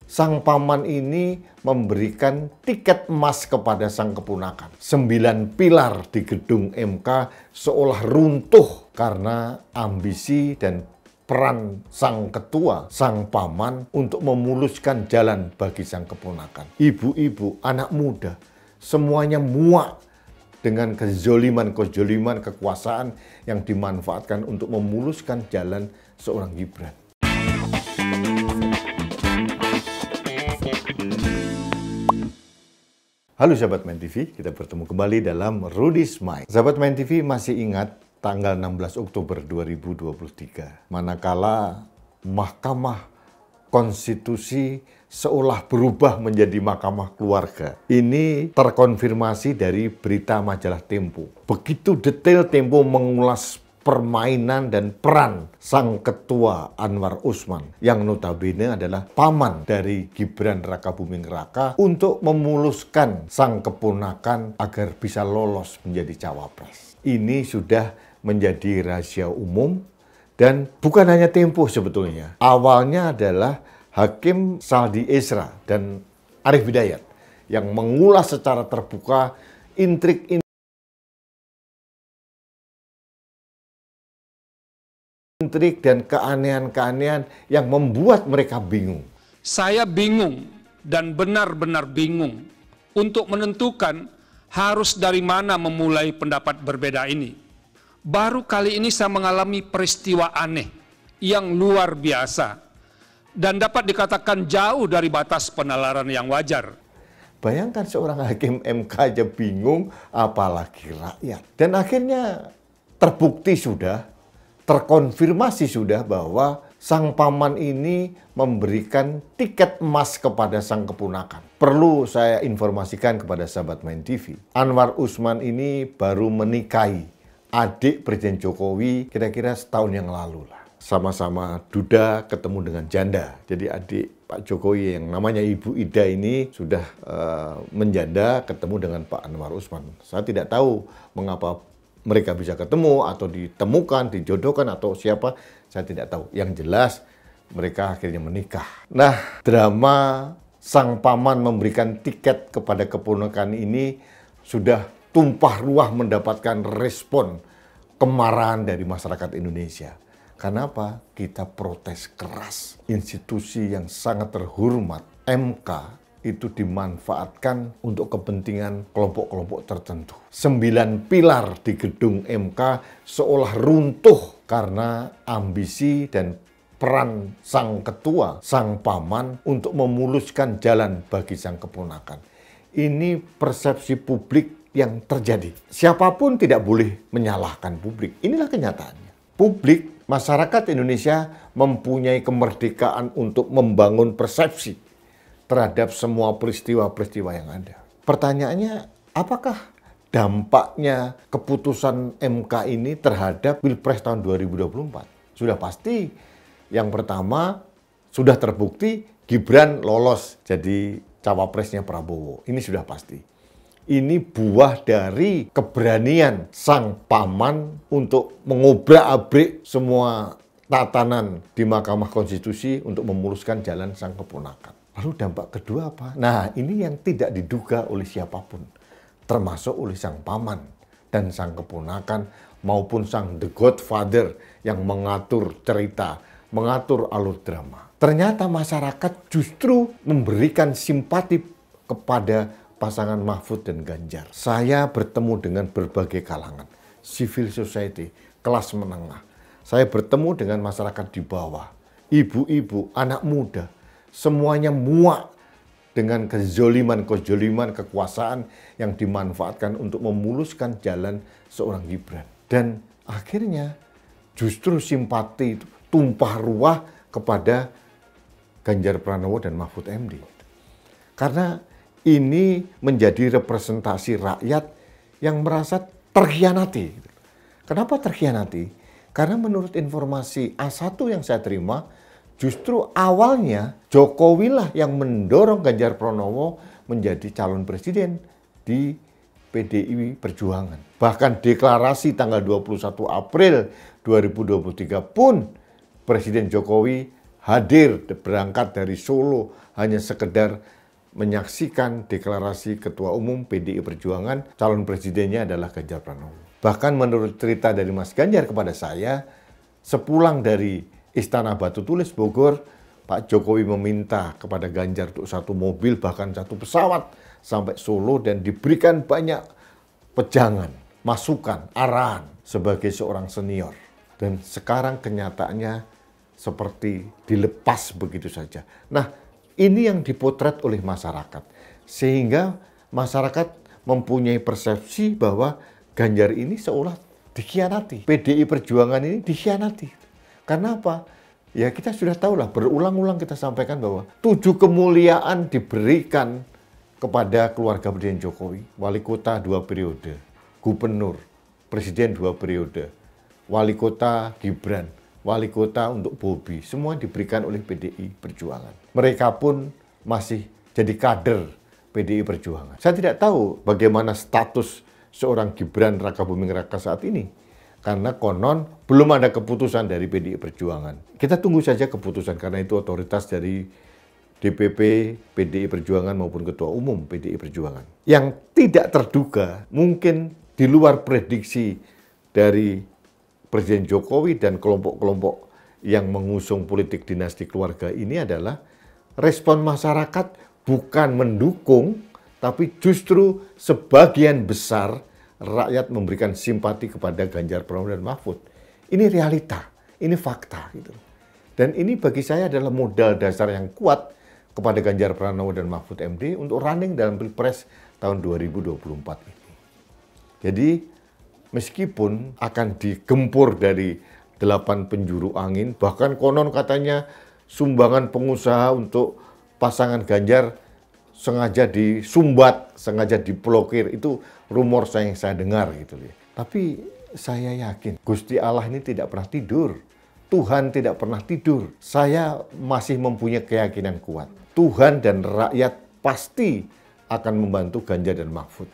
Sang paman ini memberikan tiket emas kepada sang keponakan. 9 pilar di gedung MK seolah runtuh karena ambisi dan peran sang ketua, sang paman untuk memuluskan jalan bagi sang keponakan. Ibu-ibu, anak muda, semuanya muak dengan kezoliman kekuasaan yang dimanfaatkan untuk memuluskan jalan seorang Gibran. Halo sahabat Main TV, kita bertemu kembali dalam Rudy's Mind. Sahabat Main TV masih ingat tanggal 16 Oktober 2023, manakala Mahkamah Konstitusi seolah berubah menjadi Mahkamah Keluarga. Ini terkonfirmasi dari berita majalah Tempo. Begitu detail Tempo mengulas permainan dan peran sang ketua Anwar Usman yang notabene adalah paman dari Gibran Rakabuming Raka untuk memuluskan sang keponakan agar bisa lolos menjadi cawapres. Ini sudah menjadi rahasia umum dan bukan hanya Tempo sebetulnya. Awalnya adalah Hakim Saldi Isra dan Arief Hidayat yang mengulas secara terbuka intrik dan keanehan-keanehan yang membuat mereka bingung. Saya bingung dan benar-benar bingung untuk menentukan harus dari mana memulai pendapat berbeda ini. Baru kali ini saya mengalami peristiwa aneh yang luar biasa dan dapat dikatakan jauh dari batas penalaran yang wajar. Bayangkan seorang hakim MK aja bingung, apalagi rakyat. Dan akhirnya terbukti sudah, terkonfirmasi sudah bahwa sang paman ini memberikan tiket emas kepada sang keponakan. Perlu saya informasikan kepada sahabat Main TV, Anwar Usman ini baru menikahi adik Presiden Jokowi kira-kira setahun yang lalu lah. Sama-sama duda ketemu dengan janda. Jadi adik Pak Jokowi yang namanya Ibu Ida ini sudah menjanda ketemu dengan Pak Anwar Usman. Saya tidak tahu mengapa mereka bisa ketemu atau ditemukan, dijodohkan atau siapa, saya tidak tahu. Yang jelas mereka akhirnya menikah. Nah, drama sang paman memberikan tiket kepada keponakan ini sudah tumpah ruah mendapatkan respon kemarahan dari masyarakat Indonesia. Karena apa? Kita protes keras. Institusi yang sangat terhormat, MK, itu dimanfaatkan untuk kepentingan kelompok-kelompok tertentu. 9 pilar di gedung MK seolah runtuh karena ambisi dan peran sang ketua, sang paman untuk memuluskan jalan bagi sang keponakan. Ini persepsi publik yang terjadi. Siapapun tidak boleh menyalahkan publik. Inilah kenyataannya. Publik, masyarakat Indonesia mempunyai kemerdekaan untuk membangun persepsi terhadap semua peristiwa-peristiwa yang ada. Pertanyaannya, apakah dampaknya keputusan MK ini terhadap Pilpres tahun 2024? Sudah pasti, yang pertama sudah terbukti Gibran lolos jadi cawapresnya Prabowo. Ini sudah pasti. Ini buah dari keberanian sang paman untuk mengobrak-abrik semua tatanan di Mahkamah Konstitusi untuk memuluskan jalan sang keponakan. Lalu dampak kedua apa? Nah, ini yang tidak diduga oleh siapapun, termasuk oleh sang paman dan sang keponakan maupun sang The Godfather yang mengatur cerita, mengatur alur drama. Ternyata masyarakat justru memberikan simpati kepada pasangan Mahfud dan Ganjar. Saya bertemu dengan berbagai kalangan, civil society, kelas menengah. Saya bertemu dengan masyarakat di bawah, ibu-ibu, anak muda. Semuanya muak dengan kezoliman kekuasaan yang dimanfaatkan untuk memuluskan jalan seorang Gibran. Dan akhirnya justru simpati itu tumpah ruah kepada Ganjar Pranowo dan Mahfud MD. Karena ini menjadi representasi rakyat yang merasa terkhianati. Kenapa terkhianati? Karena menurut informasi A1 yang saya terima, justru awalnya Jokowi lah yang mendorong Ganjar Pranowo menjadi calon presiden di PDI Perjuangan. Bahkan deklarasi tanggal 21 April 2023 pun Presiden Jokowi hadir berangkat dari Solo hanya sekedar menyaksikan deklarasi Ketua Umum PDI Perjuangan, calon presidennya adalah Ganjar Pranowo. Bahkan menurut cerita dari Mas Ganjar kepada saya, sepulang dari Istana Batu Tulis Bogor, Pak Jokowi meminta kepada Ganjar untuk satu mobil, bahkan satu pesawat sampai Solo dan diberikan banyak pejangan, masukan, arahan sebagai seorang senior. Dan sekarang kenyataannya seperti dilepas begitu saja. Nah, ini yang dipotret oleh masyarakat. Sehingga masyarakat mempunyai persepsi bahwa Ganjar ini seolah dikhianati. PDI Perjuangan ini dikhianati. Karena apa? Ya kita sudah tahu lah, berulang-ulang kita sampaikan bahwa 7 kemuliaan diberikan kepada keluarga Presiden Jokowi. Wali kota 2 periode, gubernur, presiden 2 periode, wali kota Gibran, wali kota untuk Bobi, semua diberikan oleh PDI Perjuangan. Mereka pun masih jadi kader PDI Perjuangan. Saya tidak tahu bagaimana status seorang Gibran Rakabuming Raka saat ini. Karena konon belum ada keputusan dari PDI Perjuangan. Kita tunggu saja keputusan karena itu otoritas dari DPP PDI Perjuangan maupun Ketua Umum PDI Perjuangan. Yang tidak terduga, mungkin di luar prediksi dari Presiden Jokowi dan kelompok-kelompok yang mengusung politik dinasti keluarga ini adalah respon masyarakat bukan mendukung, tapi justru sebagian besar rakyat memberikan simpati kepada Ganjar Pranowo dan Mahfud. Ini realita, ini fakta gitu. Dan ini bagi saya adalah modal dasar yang kuat kepada Ganjar Pranowo dan Mahfud MD untuk running dalam Pilpres tahun 2024 ini. Jadi meskipun akan digempur dari 8 penjuru angin, bahkan konon katanya sumbangan pengusaha untuk pasangan Ganjar sengaja disumbat, sengaja diblokir, itu rumor yang saya dengar gitu ya. Tapi saya yakin Gusti Allah ini tidak pernah tidur. Tuhan tidak pernah tidur. Saya masih mempunyai keyakinan kuat. Tuhan dan rakyat pasti akan membantu Ganjar dan Mahfud.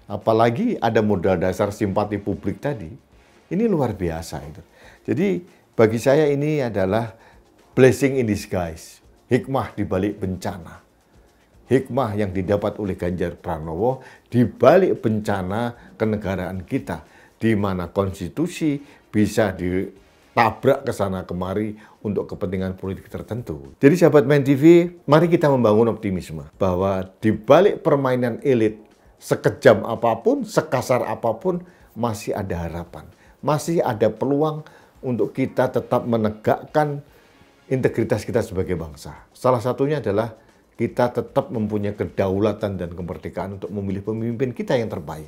Apalagi ada modal dasar simpati publik tadi. Ini luar biasa itu. Jadi bagi saya ini adalah blessing in disguise. Hikmah di balik bencana. Hikmah yang didapat oleh Ganjar Pranowo di balik bencana kenegaraan kita, di mana konstitusi bisa ditabrak ke sana kemari untuk kepentingan politik tertentu. Jadi sahabat Main TV, mari kita membangun optimisme bahwa di balik permainan elit, sekejam apapun, sekasar apapun, masih ada harapan. Masih ada peluang untuk kita tetap menegakkan integritas kita sebagai bangsa. Salah satunya adalah kita tetap mempunyai kedaulatan dan kemerdekaan untuk memilih pemimpin kita yang terbaik.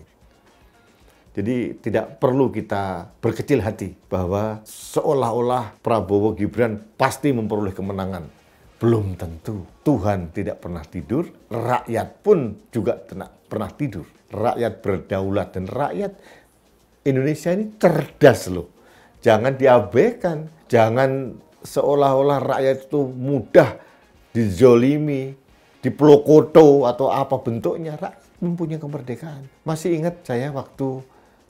Jadi tidak perlu kita berkecil hati bahwa seolah-olah Prabowo Gibran pasti memperoleh kemenangan. Belum tentu. Tuhan tidak pernah tidur, rakyat pun juga tidak pernah tidur. Rakyat berdaulat dan rakyat Indonesia ini cerdas loh. Jangan diabaikan, jangan seolah-olah rakyat itu mudah dizolimi, diplokoto atau apa bentuknya. Rakyat mempunyai kemerdekaan. Masih ingat saya waktu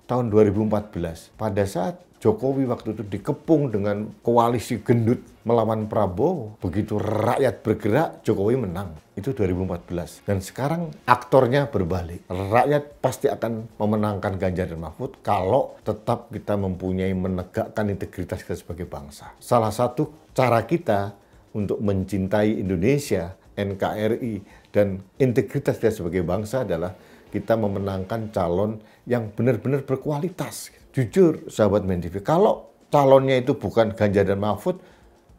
tahun 2014, pada saat Jokowi waktu itu dikepung dengan koalisi gendut melawan Prabowo. Begitu rakyat bergerak, Jokowi menang. Itu 2014. Dan sekarang aktornya berbalik. Rakyat pasti akan memenangkan Ganjar dan Mahfud kalau tetap kita mempunyai menegakkan integritas kita sebagai bangsa. Salah satu cara kita untuk mencintai Indonesia, NKRI, dan integritas kita sebagai bangsa adalah kita memenangkan calon yang benar-benar berkualitas. Jujur, sahabat Main TV, kalau calonnya itu bukan Ganjar dan Mahfud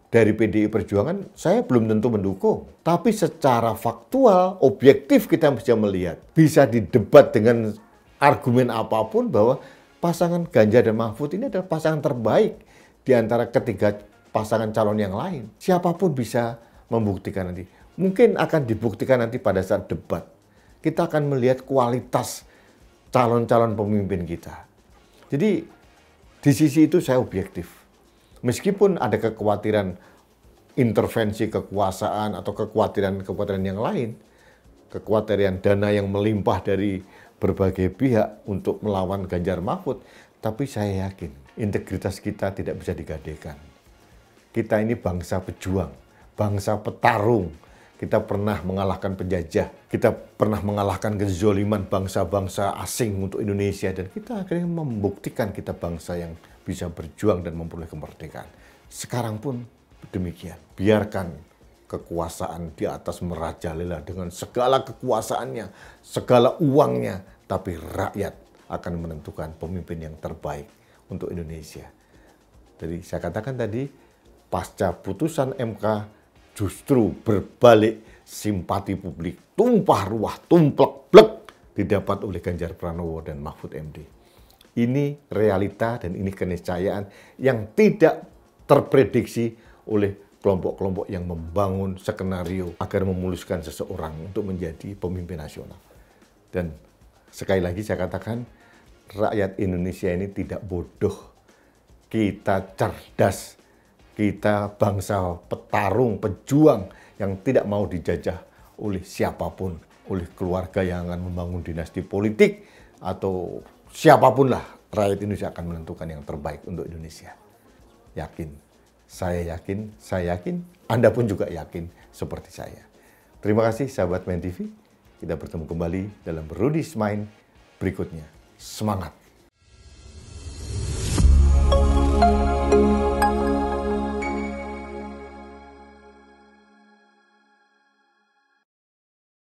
dari PDI Perjuangan, saya belum tentu mendukung. Tapi secara faktual, objektif kita bisa melihat, bisa didebat dengan argumen apapun bahwa pasangan Ganjar dan Mahfud ini adalah pasangan terbaik di antara ketiga pasangan calon yang lain. Siapapun bisa membuktikan nanti. Mungkin akan dibuktikan nanti pada saat debat. Kita akan melihat kualitas calon-calon pemimpin kita. Jadi di sisi itu saya objektif. Meskipun ada kekhawatiran intervensi kekuasaan atau kekhawatiran yang lain, kekhawatiran dana yang melimpah dari berbagai pihak untuk melawan Ganjar Mahfud, tapi saya yakin integritas kita tidak bisa digadaikan. Kita ini bangsa pejuang, bangsa petarung. Kita pernah mengalahkan penjajah, kita pernah mengalahkan kezoliman bangsa-bangsa asing untuk Indonesia, dan kita akhirnya membuktikan kita bangsa yang bisa berjuang dan memperoleh kemerdekaan. Sekarang pun demikian. Biarkan kekuasaan di atas merajalela dengan segala kekuasaannya, segala uangnya, tapi rakyat akan menentukan pemimpin yang terbaik untuk Indonesia. Jadi saya katakan tadi, pasca putusan MK, justru berbalik, simpati publik tumpah ruah, tumplek-blek didapat oleh Ganjar Pranowo dan Mahfud MD. Ini realita dan ini keniscayaan yang tidak terprediksi oleh kelompok-kelompok yang membangun skenario agar memuluskan seseorang untuk menjadi pemimpin nasional. Dan sekali lagi saya katakan, rakyat Indonesia ini tidak bodoh. Kita cerdas. Kita bangsa petarung, pejuang yang tidak mau dijajah oleh siapapun, oleh keluarga yang akan membangun dinasti politik, atau siapapun lah. Rakyat Indonesia akan menentukan yang terbaik untuk Indonesia. Yakin, saya yakin, Anda pun juga yakin seperti saya. Terima kasih sahabat Main TV. Kita bertemu kembali dalam Rudy's Mind berikutnya. Semangat!